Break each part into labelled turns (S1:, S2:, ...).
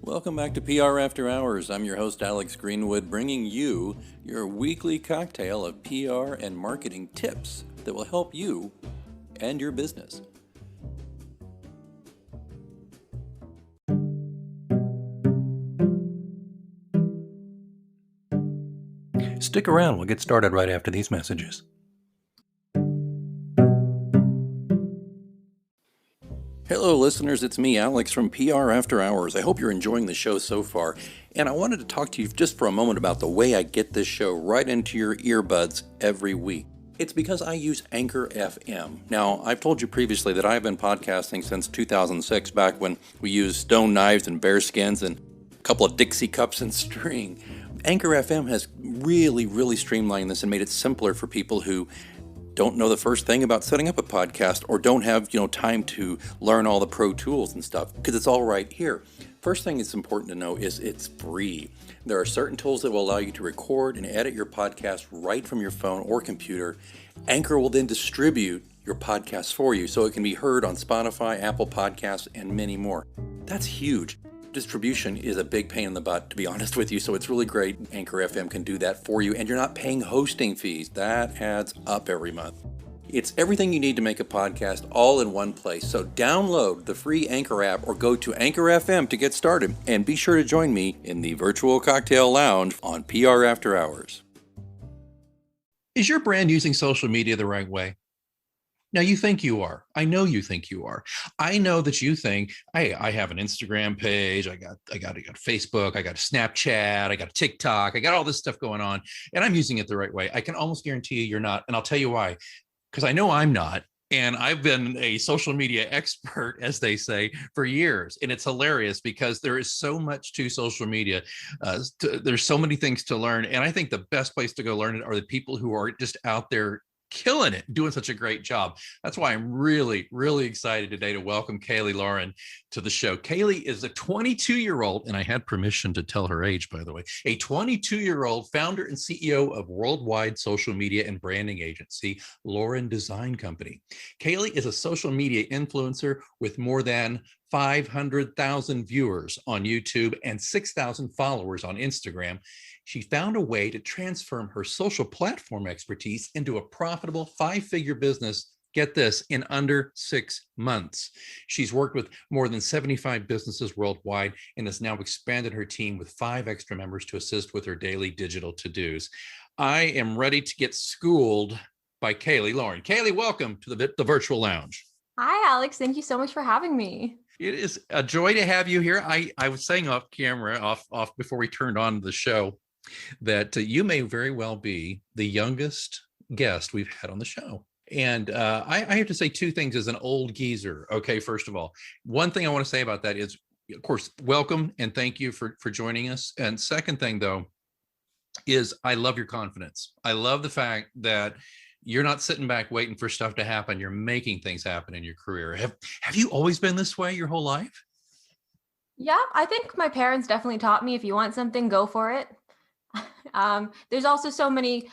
S1: Welcome back to PR After Hours. I'm your host, Alex Greenwood, bringing you your weekly cocktail of PR and marketing tips that will help you and your business. Stick around, we'll get started right after these messages. Hello, listeners. It's me, Alex, from PR After Hours. I hope you're enjoying the show so far. And I wanted to talk to you just for a moment about the way I get this show right into your earbuds every week. It's because I use Anchor FM. Now, I've told you previously that I've been podcasting since 2006, back when we used stone knives and bear skins and a couple of Dixie cups and string. Anchor FM has really streamlined this and made it simpler for people who don't know the first thing about setting up a podcast or don't have, time to learn all the pro tools and stuff, because it's all right here. First thing it's important to know is it's free. There are certain tools that will allow you to record and edit your podcast right from your phone or computer. Anchor will then distribute your podcast for you so it can be heard on Spotify, Apple Podcasts, and many more. That's huge. Distribution is a big pain in the butt, to be honest with you, so it's really great Anchor FM can do that for you, and you're not paying hosting fees. That adds up every month. It's everything you need to make a podcast all in one place, so download the free Anchor app or go to Anchor FM to get started, and be sure to join me in the virtual cocktail lounge on PR After Hours.
S2: Is your brand using social media the right way? Now, you think you are. I know you think you are. I know that you think, hey, I have an Instagram page. I got Facebook. I got Snapchat. I got TikTok. I got all this stuff going on, and I'm using it the right way. I can almost guarantee you're not, and I'll tell you why. Because I know I'm not, and I've been a social media expert, as they say, for years. And it's hilarious because there is so much to social media. There's so many things to learn, and I think the best place to go learn it are the people who are just out there killing it, doing such a great job. That's why I'm really excited today to welcome Kayley Lauren to the show. Kayley is a 22-year-old, and I had permission to tell her age, by the way, a 22-year-old founder and CEO of worldwide social media and branding agency, Lauren Design Company. Kayley is a social media influencer with more than 500,000 viewers on YouTube and 6,000 followers on Instagram. She found a way to transform her social platform expertise into a profitable 5-figure business, get this, in under 6 months. She's worked with more than 75 businesses worldwide and has now expanded her team with 5 extra members to assist with her daily digital to-dos. I am ready to get schooled by Kayley Lauren. Kayley, welcome to the Virtual Lounge.
S3: Hi, Alex. Thank you so much for having me.
S2: It is a joy to have you here. I was saying off camera, off before we turned on the show, that you may very well be the youngest guest we've had on the show. And I have to say 2 things as an old geezer. Okay, first of all, one thing I want to say about that is, of course, welcome and thank you for joining us. And second thing, though, is I love your confidence. I love the fact that you're not sitting back waiting for stuff to happen. You're making things happen in your career. Have you always been this way your whole life?
S3: Yeah, I think my parents definitely taught me, if you want something, go for it. There's also so many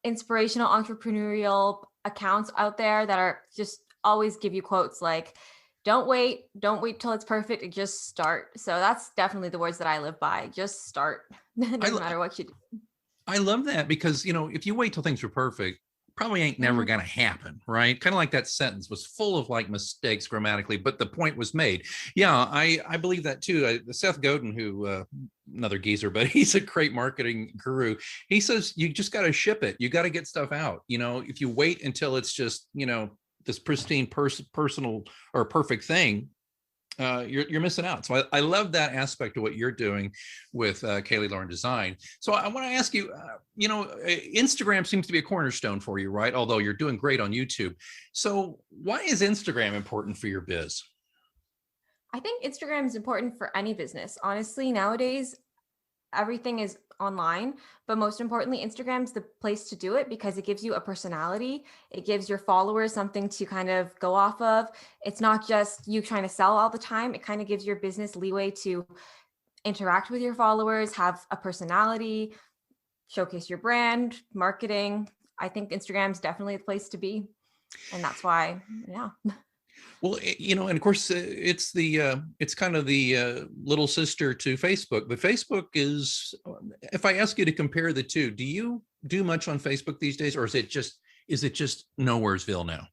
S3: inspirational entrepreneurial accounts out there that are just always give you quotes like, don't wait till it's perfect, and just start. So that's definitely the words that I live by. Just start, no matter what you do.
S2: I love that because, if you wait till things are perfect, probably ain't never going to happen, right? Kind of like that sentence was full of like mistakes grammatically, but the point was made. Yeah, I believe that too. Seth Godin, who another geezer, but he's a great marketing guru. He says you just got to ship it. You got to get stuff out. If you wait until it's just this pristine personal or perfect thing, you're missing out. So I love that aspect of what you're doing with Kayley Lauren Design. So I want to ask you, Instagram seems to be a cornerstone for you, right? Although you're doing great on YouTube. So why is Instagram important for your biz?
S3: I think Instagram is important for any business. Honestly, nowadays, everything is online, but most importantly, Instagram's the place to do it because it gives you a personality. It gives your followers something to kind of go off of. It's not just you trying to sell all the time. It kind of gives your business leeway to interact with your followers, have a personality, showcase your brand, marketing. I think Instagram's definitely the place to be. And that's why, yeah.
S2: Well, and of course, it's kind of the little sister to Facebook. But Facebook is, if I ask you to compare the two, do you do much on Facebook these days, or is it just nowheresville now?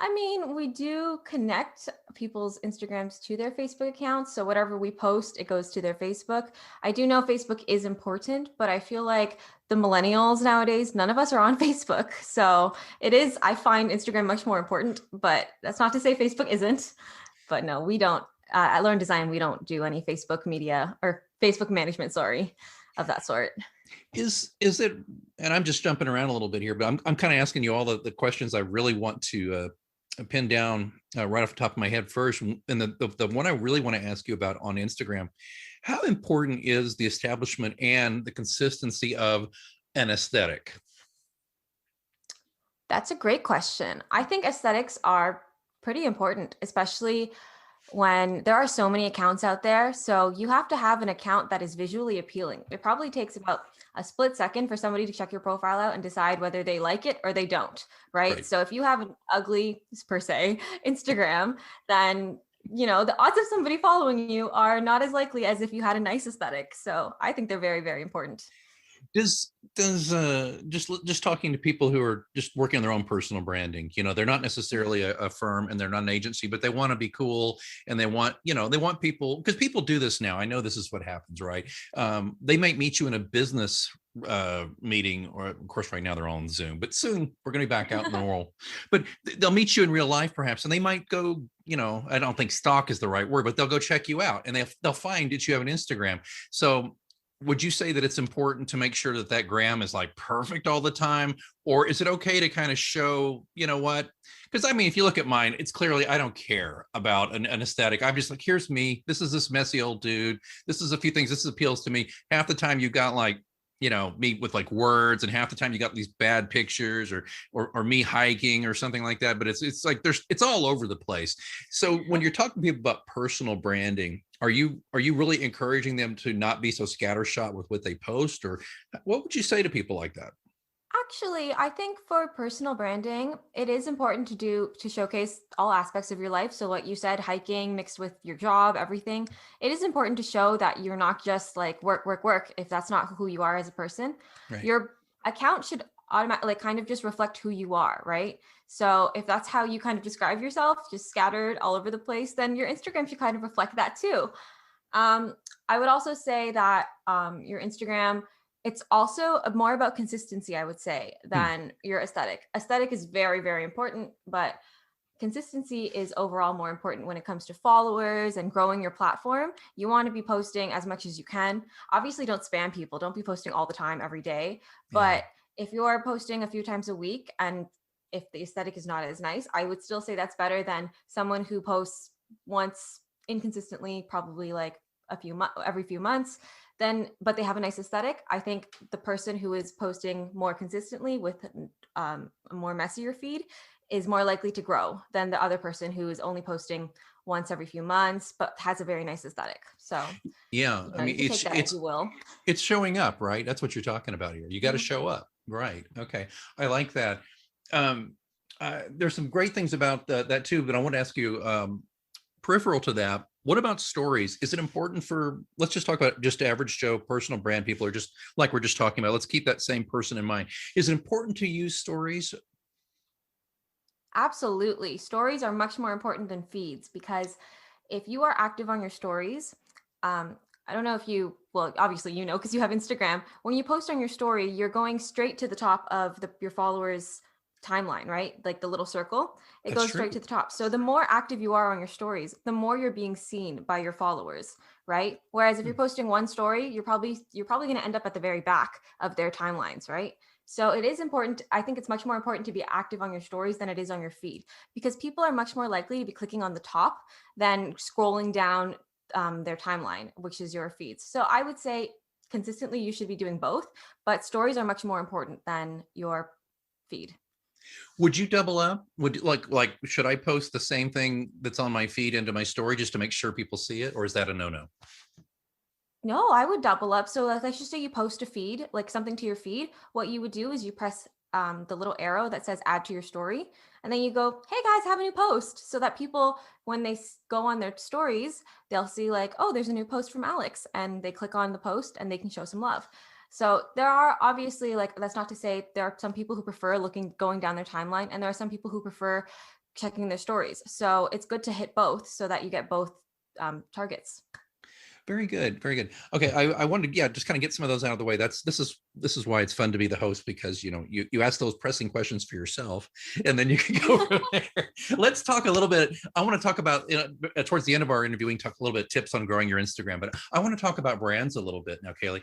S3: I mean, we do connect people's Instagrams to their Facebook accounts. So whatever we post, it goes to their Facebook. I do know Facebook is important, but I feel like the millennials nowadays, none of us are on Facebook. So it is, I find Instagram much more important, but that's not to say Facebook isn't. But no, we don't. At Learn Design, we don't do any Facebook media or Facebook management, sorry, of that sort.
S2: Is it, and I'm just jumping around a little bit here, but I'm kind of asking you all the questions I really want to pin down right off the top of my head first. And the one I really want to ask you about on Instagram, how important is the establishment and the consistency of an aesthetic?
S3: That's a great question. I think aesthetics are pretty important, especially when there are so many accounts out there. So you have to have an account that is visually appealing. It probably takes about a split second for somebody to check your profile out and decide whether they like it or they don't, right?
S2: Right.
S3: So if you have an ugly, per se, Instagram, then the odds of somebody following you are not as likely as if you had a nice aesthetic. So I think they're very, very important.
S2: Does just talking to people who are just working on their own personal branding, they're not necessarily a firm and they're not an agency, but they want to be cool, and they want people, because people do this now. I know this is what happens, right? They might meet you in a business meeting, or of course right now they're all on Zoom, but soon we're going to be back out in the world. But they'll meet you in real life perhaps, and they might go, I don't think stalk is the right word, but they'll go check you out, and they'll find that you have an Instagram. So would you say that it's important to make sure that gram is like perfect all the time, or is it okay to kind of show, what? Because I mean, if you look at mine, it's clearly, I don't care about an aesthetic. I'm just like, here's me. This is this messy old dude. This is a few things. This appeals to me. Half the time you've got like, me with like words, and half the time you got these bad pictures, or me hiking or something like that. But it's like it's all over the place. So when you're talking to people about personal branding, are you really encouraging them to not be so scattershot with what they post, or what would you say to people like that?
S3: Actually, I think for personal branding, it is important to showcase all aspects of your life. So what you said, hiking mixed with your job, everything. It is important to show that you're not just like work, work, work, if that's not who you are as a person.
S2: Right.
S3: Your account should automatically like kind of just reflect who you are, right? So if that's how you kind of describe yourself, just scattered all over the place, then your Instagram should kind of reflect that too. Um, I would also say that your Instagram, it's also more about consistency, I would say,
S2: Hmm.
S3: than your aesthetic. Aesthetic is very, very important, but consistency is overall more important when it comes to followers and growing your platform. You want to be posting as much as you can. Obviously, don't spam people. Don't be posting all the time every day.
S2: Yeah.
S3: But if you're posting a few times a week and if the aesthetic is not as nice, I would still say that's better than someone who posts once inconsistently, probably like every few months, then but they have a nice aesthetic. I think the person who is posting more consistently with a more messier feed is more likely to grow than the other person who is only posting once every few months but has a very nice aesthetic. So
S2: Yeah. I
S3: you
S2: mean,
S3: can take that as you will.
S2: it's showing up, right? That's what you're talking about here. You got to
S3: Mhm.
S2: show up. Right. Okay. I like that. Um, there's some great things about that too, but I want to ask you, peripheral to that, what about stories? Is it important for, let's just talk about just average Joe personal brand people, or just like we're just talking about, let's keep that same person in mind. Is it important to use stories?
S3: Absolutely. Stories are much more important than feeds because if you are active on your stories, um, I don't know if well, obviously, because you have Instagram. When you post on your story, you're going straight to the top of your followers' timeline, right? Like the little circle, it
S2: That's
S3: goes straight
S2: true.
S3: to the top. So the more active you are on your stories, the more you're being seen by your followers, right? Whereas if
S2: Hmm.
S3: you're posting one story, you're probably going to end up at the very back of their timelines, right? So it is important. I think it's much more important to be active on your stories than it is on your feed because people are much more likely to be clicking on the top than scrolling down their timeline, which is your feeds. So I would say consistently you should be doing both, but stories are much more important than your feed.
S2: Would you double up? Would like should I post the same thing that's on my feed into my story just to make sure people see it, or is that a no-no?
S3: No, I would double up. So like, let's just say you post a feed, like something to your feed. What you would do is you press the little arrow that says add to your story. And then you go, hey guys, have a new post. So that people, when they go on their stories, they'll see like, oh, there's a new post from Alex. And they click on the post and they can show some love. So there are obviously, like, that's not to say there are some people who prefer going down their timeline, and there are some people who prefer checking their stories. So it's good to hit both so that you get both targets.
S2: Very good. Very good. Okay. I wanted to, just kind of get some of those out of the way. This is why it's fun to be the host, because, you ask those pressing questions for yourself and then you can go from there. Let's talk a little bit. I want to talk about, towards the end of our interview, we can talk a little bit tips on growing your Instagram, but I want to talk about brands a little bit now, Kayley.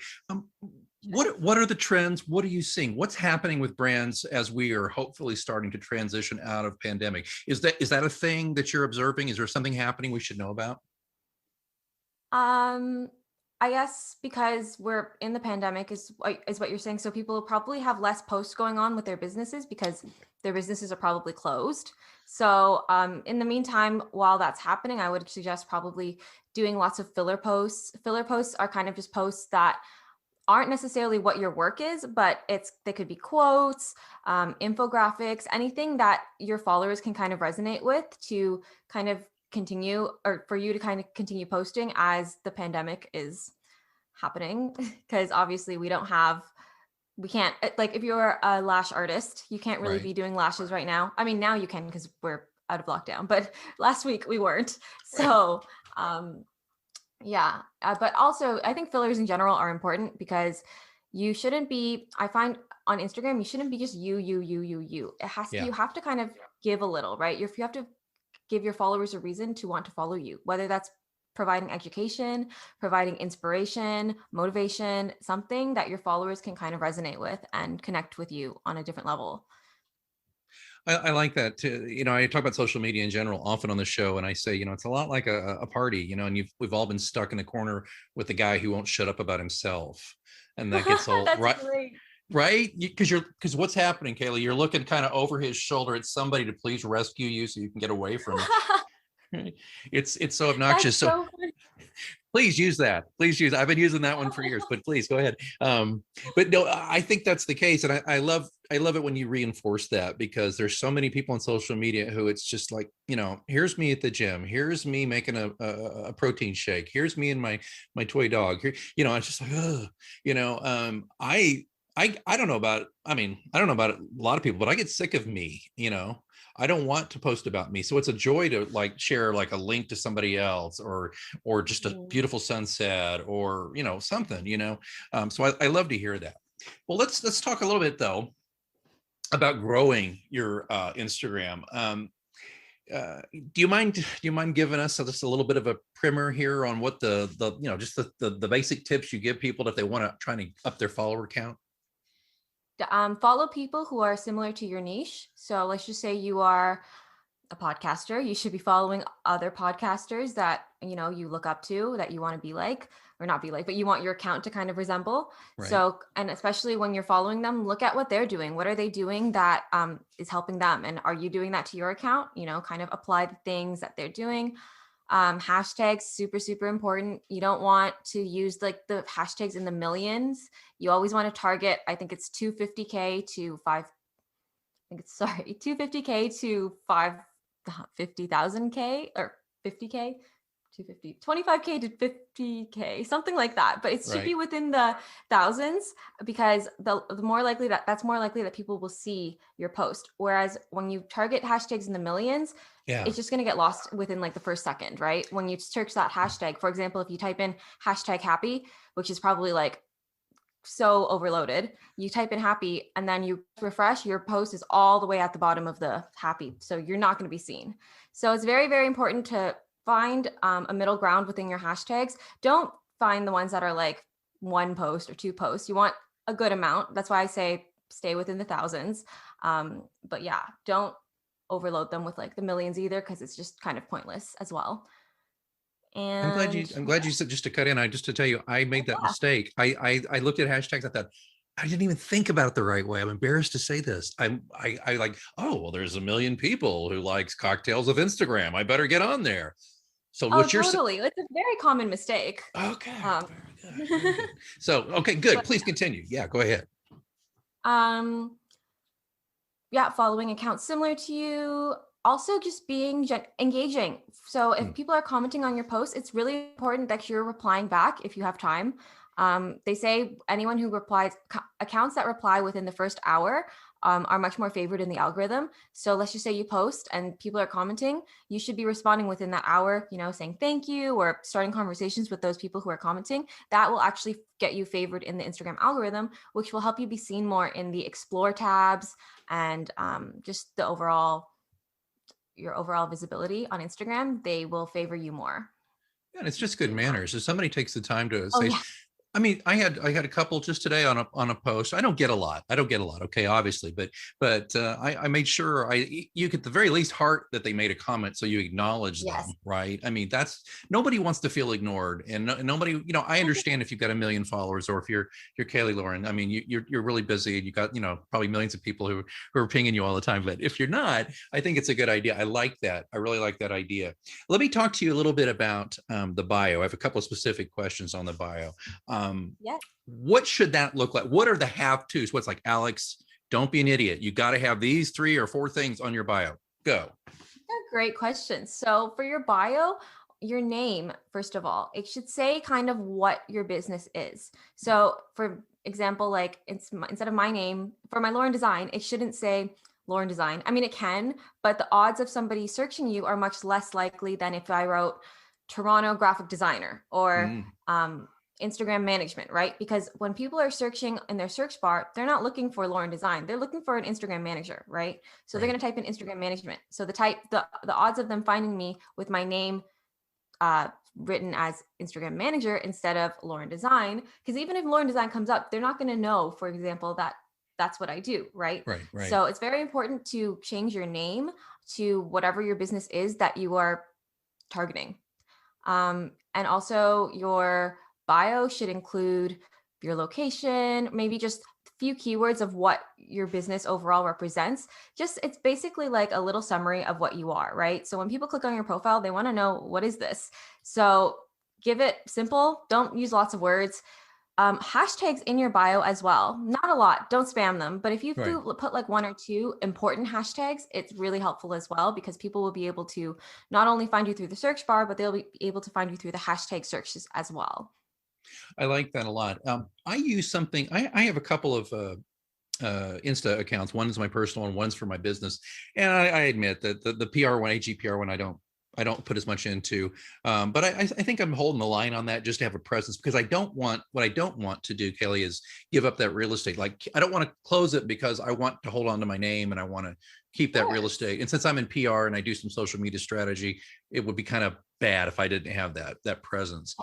S2: What are the trends? What are you seeing? What's happening with brands as we are hopefully starting to transition out of pandemic? Is that a thing that you're observing? Is there something happening we should know about?
S3: I guess because we're in the pandemic is what you're saying. So people probably have less posts going on with their businesses because their businesses are probably closed. So in the meantime, while that's happening, I would suggest probably doing lots of filler posts. Filler posts are kind of just posts that aren't necessarily what your work is, but they could be quotes, infographics, anything that your followers can kind of resonate with to kind of continue, or for you to kind of continue posting as the pandemic is happening. Because obviously we can't, like, if you're a lash artist, you can't really be doing lashes right now. I mean, now you can because we're out of lockdown, but last week we weren't. So but also I think fillers in general are important because you shouldn't be, I find on Instagram, you shouldn't be just you. It has to, you have to kind of give a little, right? You have to give your followers a reason to want to follow you, whether that's providing education, providing inspiration, motivation, something that your followers can kind of resonate with and connect with you on a different level.
S2: I like that too. I talk about social media in general often on the show, and I say, it's a lot like a party, and we've all been stuck in the corner with the guy who won't shut up about himself, and that gets old.
S3: That's great.
S2: Right? Because what's happening, Kayley? You're looking kind of over his shoulder at somebody to please rescue you so you can get away from it. It's so obnoxious.
S3: That's so
S2: please use that. I've been using that one for years, but please go ahead. But no, I think that's the case. And I love it when you reinforce that, because there's so many people on social media who it's just like, here's me at the gym. Here's me making a protein shake. Here's me and my toy dog. Here, it's just like, I don't know about a lot of people, but I get sick of me, I don't want to post about me. So it's a joy to like share like a link to somebody else or just a beautiful sunset or, something, so I love to hear that. Well, let's talk a little bit though about growing your Instagram. Do you mind giving us just a little bit of a primer here on what the basic tips you give people if they want to try to up their follower count?
S3: Follow people who are similar to your niche. So let's just say you are a podcaster. You should be following other podcasters that, you look up to, that you want to be like, or not be like, but you want your account to kind of resemble. Right. So, and especially when you're following them, look at what they're doing. What are they doing that is helping them? And are you doing that to your account? Kind of apply the things that they're doing. Hashtags, super, super important. You don't want to use like the hashtags in the millions. You always want to target, I think it's 250K to 550,000K or 50K, 25K to 50K, something like that. But it should be within the thousands, because the more likely that's more likely that people will see your post. Whereas when you target hashtags in the millions, it's just going to get lost within like the first second, right? When you search that hashtag, for example, if you type in hashtag happy, which is probably like so overloaded, you type in happy and then you refresh, your post is all the way at the bottom of the happy. So you're not going to be seen. So it's very, very important to find a middle ground within your hashtags. Don't find the ones that are like one post or two posts. You want a good amount. That's why I say stay within the thousands. But yeah, don't overload them with like the millions either, because it's just kind of pointless as well. And
S2: I'm glad you said, just to cut in, just to tell you, I made that mistake. I looked at hashtags. I thought, I didn't even think about it the right way. I'm embarrassed to say this. I like, oh, well, there's a million people who likes cocktails of Instagram. I better get on there. So what you're
S3: totally. It's a very common mistake.
S2: Okay. Very good. So, okay, good. Please continue. Yeah, go ahead.
S3: yeah, following accounts similar to you. Also, just being engaging. So, if people are commenting on your posts, it's really important that you're replying back if you have time. They say anyone who replies, accounts that reply within the first hour are much more favored in the algorithm. So, let's just say you post and people are commenting, you should be responding within that hour, saying thank you or starting conversations with those people who are commenting. That will actually get you favored in the Instagram algorithm, which will help you be seen more in the explore tabs and just your overall visibility on Instagram. They will favor you more.
S2: Yeah, and it's just good manners. If somebody takes the time to
S3: Oh
S2: say,
S3: yeah.
S2: I mean, I had a couple just today on a post. I don't get a lot. Okay, obviously, but I made sure you at the very least heart that they made a comment, so you acknowledge
S3: Yes.
S2: them, right? I mean, that's nobody wants to feel ignored, and nobody. I understand if you've got 1 million followers, or if you're Kayley Lauren. I mean, you're really busy, and you got probably millions of people who are pinging you all the time. But if you're not, I think it's a good idea. I like that. I really like that idea. Let me talk to you a little bit about the bio. I have a couple of specific questions on the bio.
S3: Yes.
S2: What should that look like? What are the have-tos? What's like, Alex, don't be an idiot. You got to have these 3 or 4 things on your bio. Go.
S3: Great question. So for your bio, your name, first of all, it should say kind of what your business is. So for example, like instead of my name for my Lauren Design, it shouldn't say Lauren Design. I mean, it can, but the odds of somebody searching you are much less likely than if I wrote Toronto graphic designer or Instagram management, right? Because when people are searching in their search bar, they're not looking for Lauren Design. They're looking for an Instagram manager, right? So they're
S2: Right.
S3: going to type in Instagram management. So the odds of them finding me with my name written as Instagram manager instead of Lauren Design, because even if Lauren Design comes up, they're not going to know, for example, that that's what I do, right?
S2: Right.
S3: So it's very important to change your name to whatever your business is that you are targeting. And also your bio should include your location, maybe just a few keywords of what your business overall represents. Just it's basically like a little summary of what you are, right? So when people click on your profile, they want to know, what is this? So give it simple, don't use lots of words. Hashtags in your bio as well. Not a lot, don't spam them. But if you
S2: Right.
S3: put like 1 or 2 important hashtags, it's really helpful as well, because people will be able to not only find you through the search bar, but they'll be able to find you through the hashtag searches as well.
S2: I like that a lot. I use something. I have a couple of Insta accounts. One is my personal and one's for my business. And I admit that the PR one, AGPR one, I don't put as much into. But I think I'm holding the line on that just to have a presence, because what I don't want to do, Kelly, is give up that real estate. Like, I don't want to close it because I want to hold on to my name and I want to keep that real estate. And since I'm in PR and I do some social media strategy, it would be kind of bad if I didn't have that presence.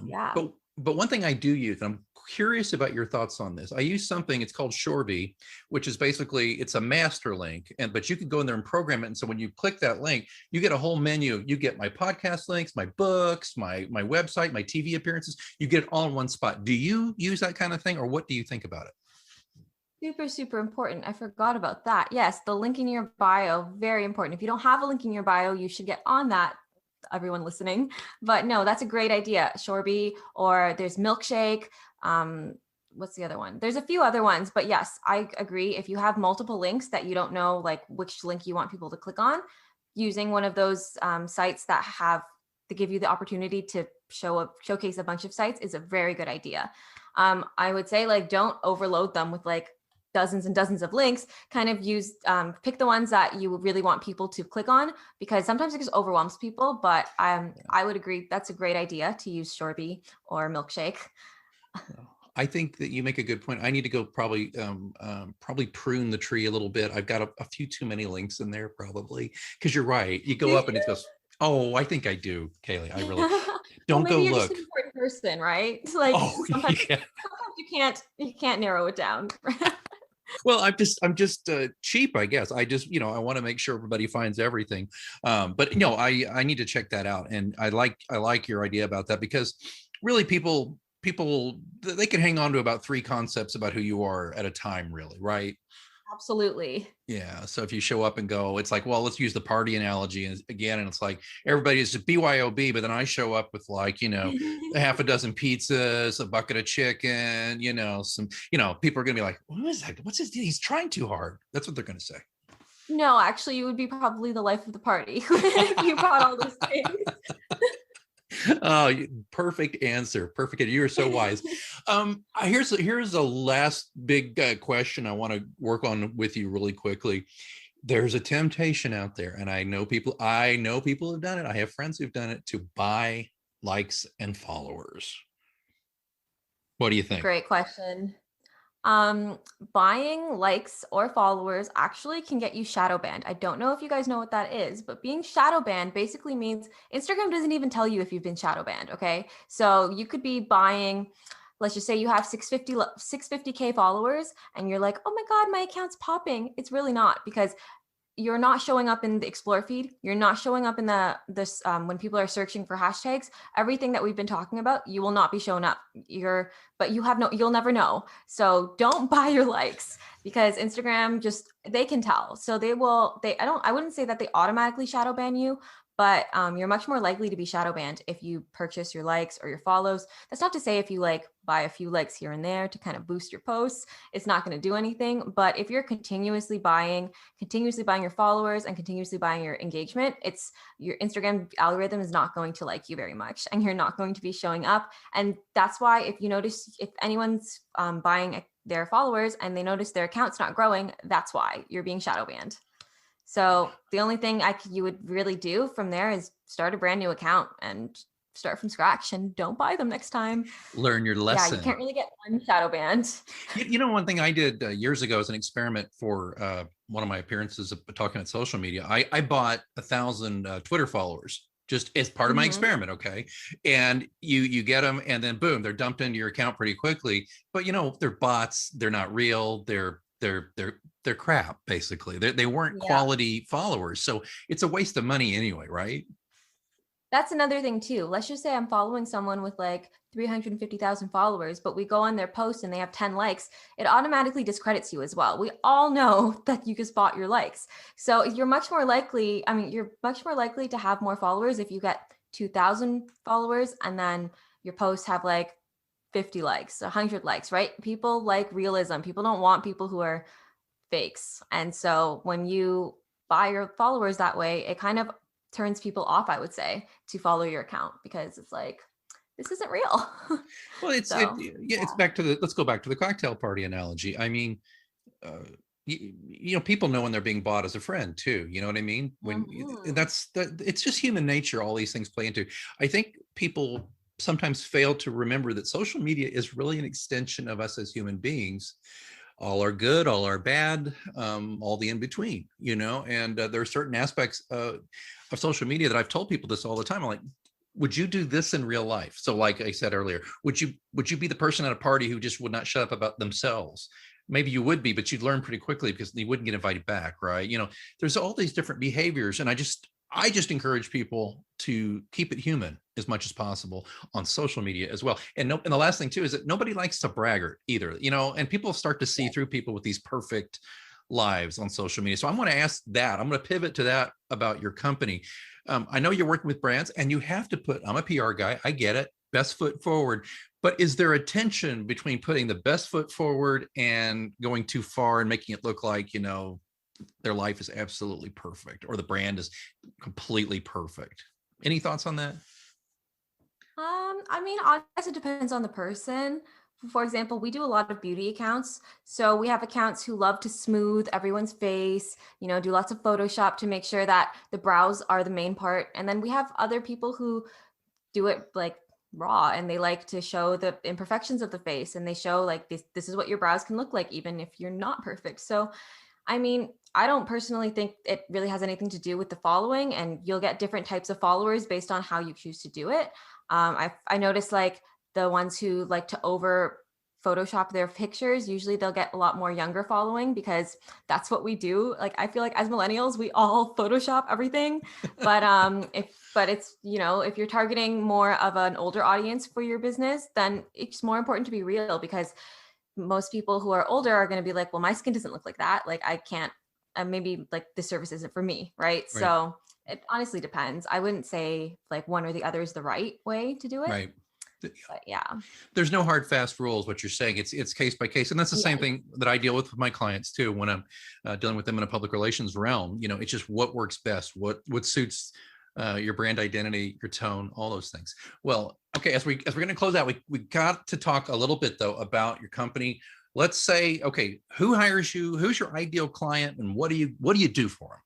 S3: Yeah.
S2: But one thing I do use, and I'm curious about your thoughts on this. I use something, it's called Shorby, which is basically, it's a master link, but you can go in there and program it. And so when you click that link, you get a whole menu. You get my podcast links, my books, my website, my TV appearances. You get it all in one spot. Do you use that kind of thing, or what do you think about it?
S3: Super, super important. I forgot about that. Yes, the link in your bio, very important. If you don't have a link in your bio, you should get on that, everyone listening. But no, that's a great idea. Shorby, or there's Milkshake. What's the other one? There's a few other ones, but yes, I agree. If you have multiple links that you don't know like which link you want people to click on, using one of those sites that give you the opportunity to showcase a bunch of sites is a very good idea. I would say, like, don't overload them with like dozens and dozens of links. Kind of use pick the ones that you really want people to click on, because sometimes it just overwhelms people. But I would agree that's a great idea to use Shorby or Milkshake.
S2: I think that you make a good point. I need to go probably prune the tree a little bit. I've got a few too many links in there, probably, because you're right. You go up and it goes, oh, I think I do, Kayley. I really don't
S3: Maybe
S2: go
S3: you're
S2: look.
S3: just an important person, right? Like sometimes you can't narrow it down.
S2: Well, I'm just cheap, I guess. I just, I want to make sure everybody finds everything. But I need to check that out. And I like your idea about that, because really people they can hang on to about 3 concepts about who you are at a time, really, right?
S3: Absolutely.
S2: Yeah. So if you show up and go, it's like, well, let's use the party analogy again. And it's like everybody is just BYOB, but then I show up with like, a half a dozen pizzas, a bucket of chicken, some, people are going to be like, what is that? What's his deal? He's trying too hard. That's what they're going to say.
S3: No, actually, you would be probably the life of the party if you bought all those things.
S2: Oh, perfect answer. Perfect. You are so wise. Here's a last big question I want to work on with you really quickly. There's a temptation out there, and I know people have done it. I have friends who've done it, to buy likes and followers. What do you think?
S3: Great question. Buying likes or followers actually can get you shadow banned. I don't know if you guys know what that is, but being shadow banned basically means Instagram doesn't even tell you if you've been shadow banned. Okay. So you could be buying, let's just say you have 650K followers and you're like, oh my God, my account's popping. It's really not, because you're not showing up in the explore feed. You're not showing up in this when people are searching for hashtags. Everything that we've been talking about, you will not be showing up. You'll never know. So don't buy your likes, because Instagram they can tell. So I wouldn't say that they automatically shadow ban you, but you're much more likely to be shadow banned if you purchase your likes or your follows. That's not to say if you buy a few likes here and there to kind of boost your posts, it's not going to do anything. But if you're continuously buying your followers and continuously buying your engagement, your Instagram algorithm is not going to like you very much, and you're not going to be showing up. And that's why if you notice, if anyone's buying their followers and they notice their account's not growing, that's why you're being shadow banned. So the only thing you would really do from there is start a brand new account and start from scratch, and don't buy them next time.
S2: Learn your lesson.
S3: Yeah, you can't really get one shadow banned.
S2: One thing I did years ago as an experiment for one of my appearances of talking at social media, I bought 1,000 Twitter followers just as part of my experiment. Okay. And you get them, and then boom, they're dumped into your account pretty quickly. But they're bots. They're not real. They're crap, basically. They weren't quality followers. So it's a waste of money anyway, right?
S3: That's another thing too. Let's just say I'm following someone with like 350,000 followers, but we go on their post and they have 10 likes. It automatically discredits you as well. We all know that you just bought your likes. So you're much more likely to have more followers if you get 2,000 followers and then your posts have like 50 likes, 100 likes, right? People like realism. People don't want people who are fakes. And so when you buy your followers that way, it kind of turns people off, I would say, to follow your account, because it's like, this isn't real.
S2: Well, it's back to let's go back to the cocktail party analogy. I mean, people know when they're being bought as a friend too. You know what I mean? It's just human nature. All these things play into. I think people sometimes fail to remember that social media is really an extension of us as human beings. All are good, all are bad, all the in between, and there are certain aspects of social media that I've told people this all the time. I'm like, would you do this in real life? So like I said earlier, would you be the person at a party who just would not shut up about themselves? Maybe you would be, but you'd learn pretty quickly because you wouldn't get invited back, right? There's all these different behaviors, and I just encourage people to keep it human as much as possible on social media as well. And the last thing too is that nobody likes to braggart either, and people start to see through people with these perfect lives on social media. So I'm going to ask that. I'm going to pivot to that about your company. I know you're working with brands, and you have to put, I'm a PR guy, I get it, best foot forward. But is there a tension between putting the best foot forward and going too far and making it look like, their life is absolutely perfect, or the brand is completely perfect? Any thoughts on that?
S3: I mean, I guess it depends on the person. For example, we do a lot of beauty accounts. So we have accounts who love to smooth everyone's face, do lots of Photoshop to make sure that the brows are the main part. And then we have other people who do it like raw, and they like to show the imperfections of the face, and they show like this is what your brows can look like even if you're not perfect. So I mean, I don't personally think it really has anything to do with the following, and you'll get different types of followers based on how you choose to do it. I noticed like the ones who like to over Photoshop their pictures, usually they'll get a lot more younger following, because that's what we do. Like, I feel like as millennials, we all Photoshop everything. But it's, if you're targeting more of an older audience for your business, then it's more important to be real, because most people who are older are going to be like, well, my skin doesn't look like that. Like I can't, maybe like this service isn't for me. Right.
S2: Right.
S3: So it honestly depends. I wouldn't say like one or the other is the right way to do it.
S2: Right.
S3: But yeah.
S2: There's no hard, fast rules. What you're saying, it's case by case, and that's the same
S3: Yes.
S2: thing that I deal with my clients too when I'm dealing with them in a public relations realm. It's just what works best, what suits your brand identity, your tone, all those things. Well, okay, as we're going to close out, we got to talk a little bit though about your company. Let's say, okay, who hires you? Who's your ideal client, and what do you do for them?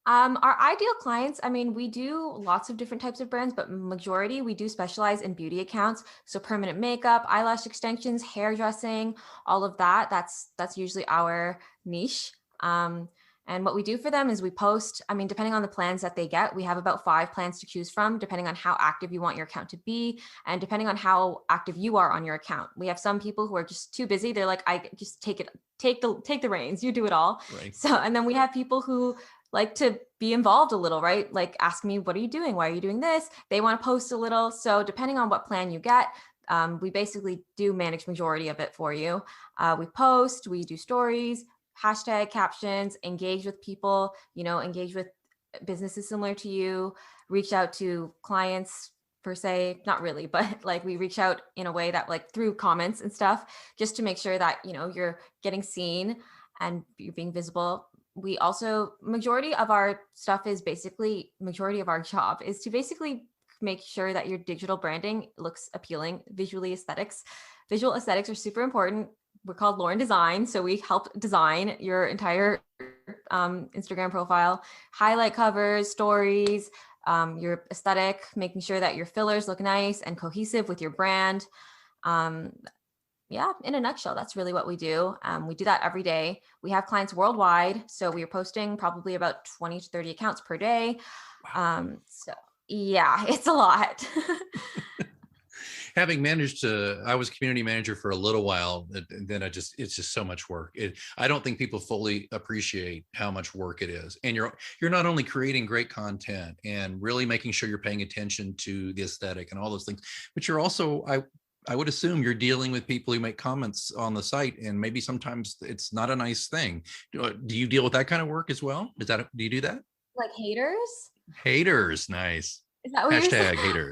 S3: Our ideal clients, I mean, we do lots of different types of brands, but majority we do specialize in beauty accounts. So permanent makeup, eyelash extensions, hairdressing, all of that. That's usually our niche. And what we do for them is we post, I mean, depending on the plans that they get, we have about 5 plans to choose from, depending on how active you want your account to be, and depending on how active you are on your account. We have some people who are just too busy. They're like, I just take the reins, you do it all.
S2: Right.
S3: So, and then we have people who like to be involved a little, right? Like ask me, what are you doing? Why are you doing this? They want to post a little. So depending on what plan you get, we basically do manage majority of it for you. We post, we do stories, hashtag captions, engage with people, engage with businesses similar to you, reach out to clients per se, not really, but like we reach out in a way that like through comments and stuff, just to make sure that, you're getting seen and you're being visible. We also, majority of our job is to basically make sure that your digital branding looks appealing, visual aesthetics are super important. We're called Lauren Design. So we help design your entire Instagram profile, highlight covers, stories, your aesthetic, making sure that your fillers look nice and cohesive with your brand. Yeah, in a nutshell, that's really what we do. We do that every day. We have clients worldwide. So we are posting probably about 20 to 30 accounts per day. So yeah, it's a lot.
S2: Having managed I was community manager for a little while, and then it's just so much work. I don't think people fully appreciate how much work it is. And you're not only creating great content and really making sure you're paying attention to the aesthetic and all those things, but you're also, I would assume you're dealing with people who make comments on the site, and maybe sometimes it's not a nice thing. Do you deal with that kind of work as well? Do you do that?
S3: Like haters?
S2: Haters, nice.
S3: Is that what you're saying?
S2: Haters.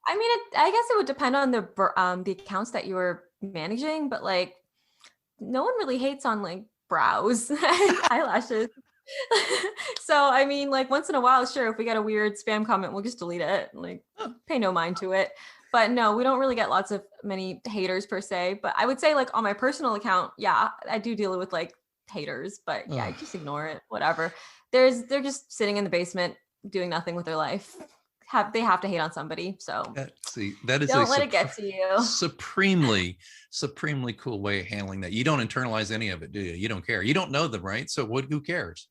S3: I mean, I guess it would depend on the accounts that you were managing, but like, no one really hates on like brows and eyelashes. So I mean, like once in a while, sure, if we get a weird spam comment, we'll just delete it. Like, pay no mind to it. But no, we don't really get many haters per se. But I would say like on my personal account, yeah, I do deal with like haters, but yeah, just ignore it. Whatever. They're just sitting in the basement doing nothing with their life. They have to hate on somebody. So
S2: that is
S3: don't let it get to you.
S2: Supremely cool way of handling that. You don't internalize any of it, do you? You don't care. You don't know them, right? So who cares?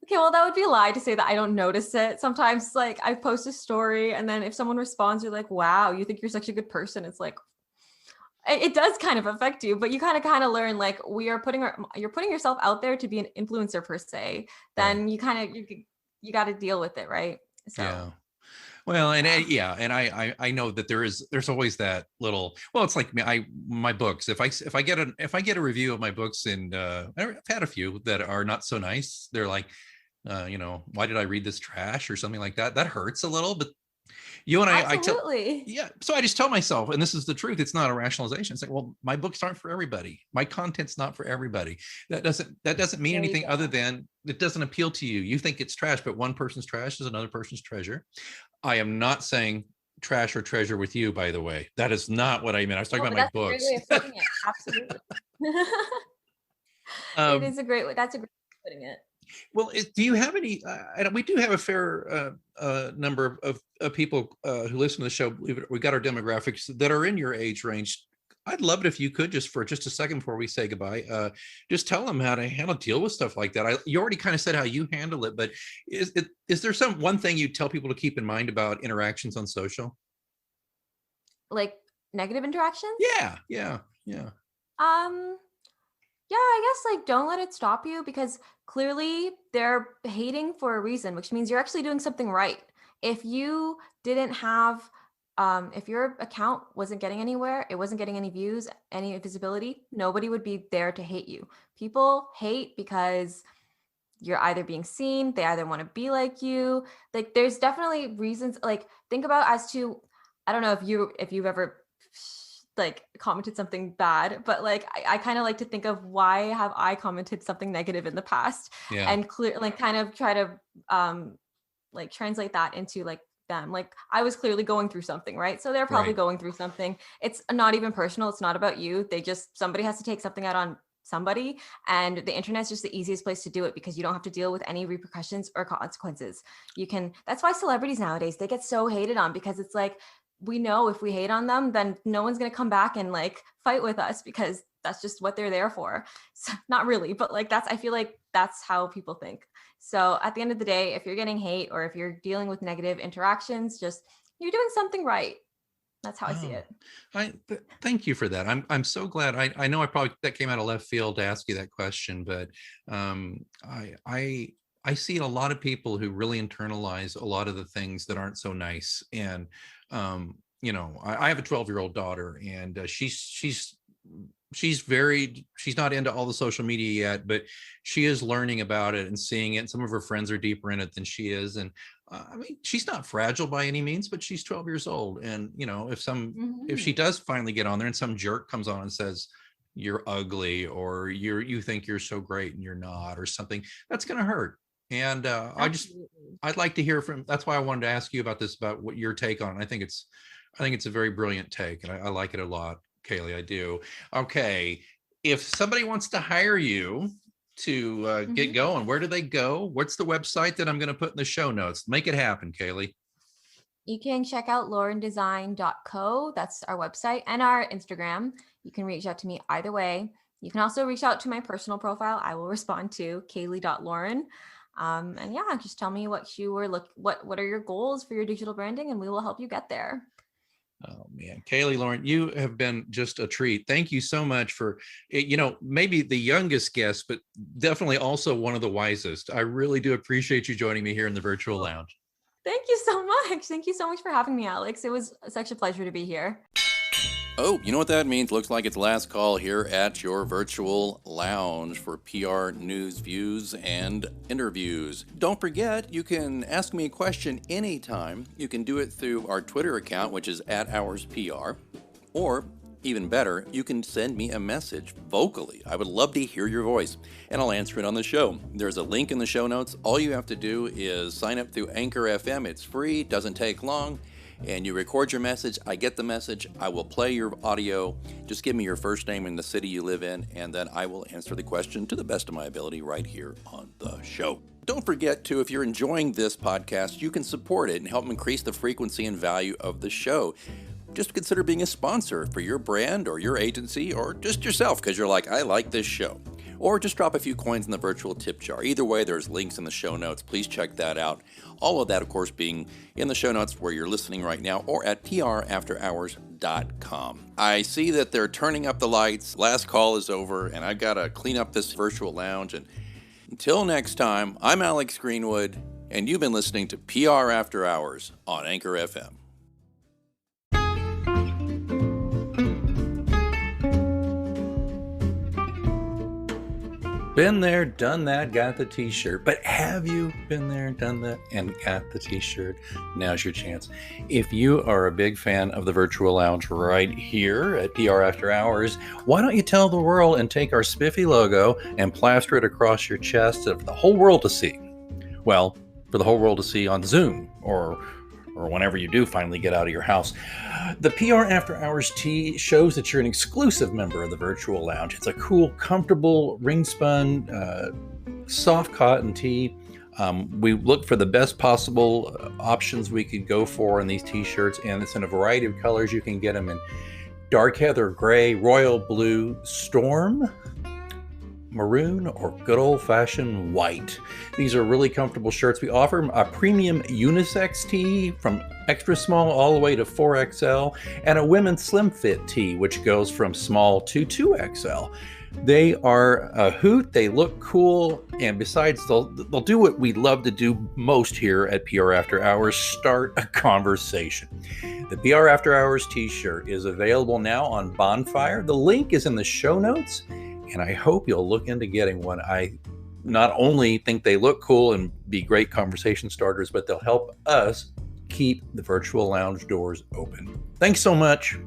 S3: Okay, well, that would be a lie to say that I don't notice it. Sometimes like I post a story and then if someone responds, you're like, wow, you think you're such a good person. It's like, it does kind of affect you, but you kind of learn like you're putting yourself out there to be an influencer per se. Then right. you got to deal with it. Right. So.
S2: Yeah. Well, and I know that there's always that little, well, it's like my books. If I get a review of my books, and I've had a few that are not so nice, they're like, why did I read this trash or something like that? That hurts a little, but you and
S3: Absolutely.
S2: So I just tell myself, and this is the truth, it's not a rationalization. It's like, well, my books aren't for everybody. My content's not for everybody. That doesn't mean anything other than it doesn't appeal to you. You think it's trash, but one person's trash is another person's treasure. I am not saying trash or treasure with you, by the way. That is not what I meant. I was talking about my books.
S3: That's a great way of putting it. Absolutely. It is a great way. That's a great way of putting it.
S2: Well, do you have any? We do have a fair number of people who listen to the show. We got our demographics that are in your age range. I'd love it if you could for just a second before we say goodbye, just tell them how to deal with stuff like that. You already kind of said how you handle it, but is there one thing you tell people to keep in mind about interactions on social?
S3: Like negative interactions?
S2: Yeah.
S3: Yeah, I guess like don't let it stop you, because clearly they're hating for a reason, which means you're actually doing something right. If you didn't have if your account wasn't getting anywhere, it wasn't getting any views, any visibility, nobody would be there to hate you. People hate because you're either being seen, they either want to be like you. Like there's definitely reasons, like think about as to, I don't know if you've ever like commented something bad, but like I kind of like to think of why have I commented something negative in the past,
S2: Yeah.
S3: and clear like kind of try to like translate that into like them. Like I was clearly going through something, right? So they're probably
S2: Right.
S3: going through something. It's not even personal. It's not about you. Somebody has to take something out on somebody, and the internet's just the easiest place to do it because you don't have to deal with any repercussions or consequences. That's why celebrities nowadays, they get so hated on, because it's like, we know if we hate on them, then no one's going to come back and like fight with us, because that's just what they're there for. So, not really, but like I feel like that's how people think. So at the end of the day, if you're getting hate or if you're dealing with negative interactions, just you're doing something right. That's how I see it.
S2: Thank you for that. I'm so glad. I know that came out of left field to ask you that question, but I see a lot of people who really internalize a lot of the things that aren't so nice. And I have a 12-year-old daughter, and she's not into all the social media yet, but she is learning about it and seeing it. And some of her friends are deeper in it than she is. And I mean, she's not fragile by any means, but she's 12 years old. And, if she does finally get on there and some jerk comes on and says, you're ugly, or you think you're so great and you're not, or something, that's going to hurt. And I'd like to hear that's why I wanted to ask you about this, about what your take on it. I think it's a very brilliant take, and I like it a lot, Kayley. I do. Okay. If somebody wants to hire you to get going, where do they go? What's the website that I'm going to put in the show notes? Make it happen, Kayley.
S3: You can check out laurendesign.co. That's our website, and our Instagram. You can reach out to me either way. You can also reach out to my personal profile. I will respond to Kayley.Lauren. And yeah, just tell me what are your goals for your digital branding, and we will help you get there.
S2: Oh man, Kayley, Lauren, you have been just a treat. Thank you so much for, maybe the youngest guest, but definitely also one of the wisest. I really do appreciate you joining me here in the virtual lounge.
S3: Thank you so much. Thank you so much for having me, Alex. It was such a pleasure to be here.
S1: Oh, you know what that means? Looks like it's last call here at your virtual lounge for PR news, views, and interviews. Don't forget, you can ask me a question anytime. You can do it through our Twitter account, which is @HoursPR, or even better, you can send me a message vocally. I would love to hear your voice, and I'll answer it on the show. There's a link in the show notes. All you have to do is sign up through Anchor FM. It's free, doesn't take long. And you record your message, I get the message, I will play your audio. Just give me your first name and the city you live in, and then I will answer the question to the best of my ability right here on the show. Don't forget to, if you're enjoying this podcast, you can support it and help increase the frequency and value of the show. Just consider being a sponsor for your brand or your agency, or just yourself because you're like, I like this show. Or just drop a few coins in the virtual tip jar. Either way, there's links in the show notes. Please check that out. All of that, of course, being in the show notes where you're listening right now, or at prafterhours.com. I see that they're turning up the lights. Last call is over, and I've got to clean up this virtual lounge. And until next time, I'm Alex Greenwood, and you've been listening to PR After Hours on Anchor FM. Been there, done that, got the t-shirt. But have you been there, done that, and got the t-shirt? Now's your chance. If you are a big fan of the virtual lounge right here at PR After Hours, why don't you tell the world and take our spiffy logo and plaster it across your chest for the whole world to see? Well, for the whole world to see on Zoom or whenever you do finally get out of your house. The PR After Hours tee shows that you're an exclusive member of the virtual lounge. It's a cool, comfortable, ring-spun, soft cotton tee. We look for the best possible options we could go for in these t-shirts, and it's in a variety of colors. You can get them in dark heather gray, royal blue, storm, maroon, or good old-fashioned white. These are really comfortable shirts. We offer a premium unisex tee from extra small all the way to 4XL, and a women's slim fit tee, which goes from small to 2XL. They are a hoot, they look cool, and besides, they'll do what we love to do most here at PR After Hours, start a conversation. The PR After Hours t-shirt is available now on Bonfire. The link is in the show notes, and I hope you'll look into getting one. I not only think they look cool and be great conversation starters, but they'll help us keep the virtual lounge doors open. Thanks so much.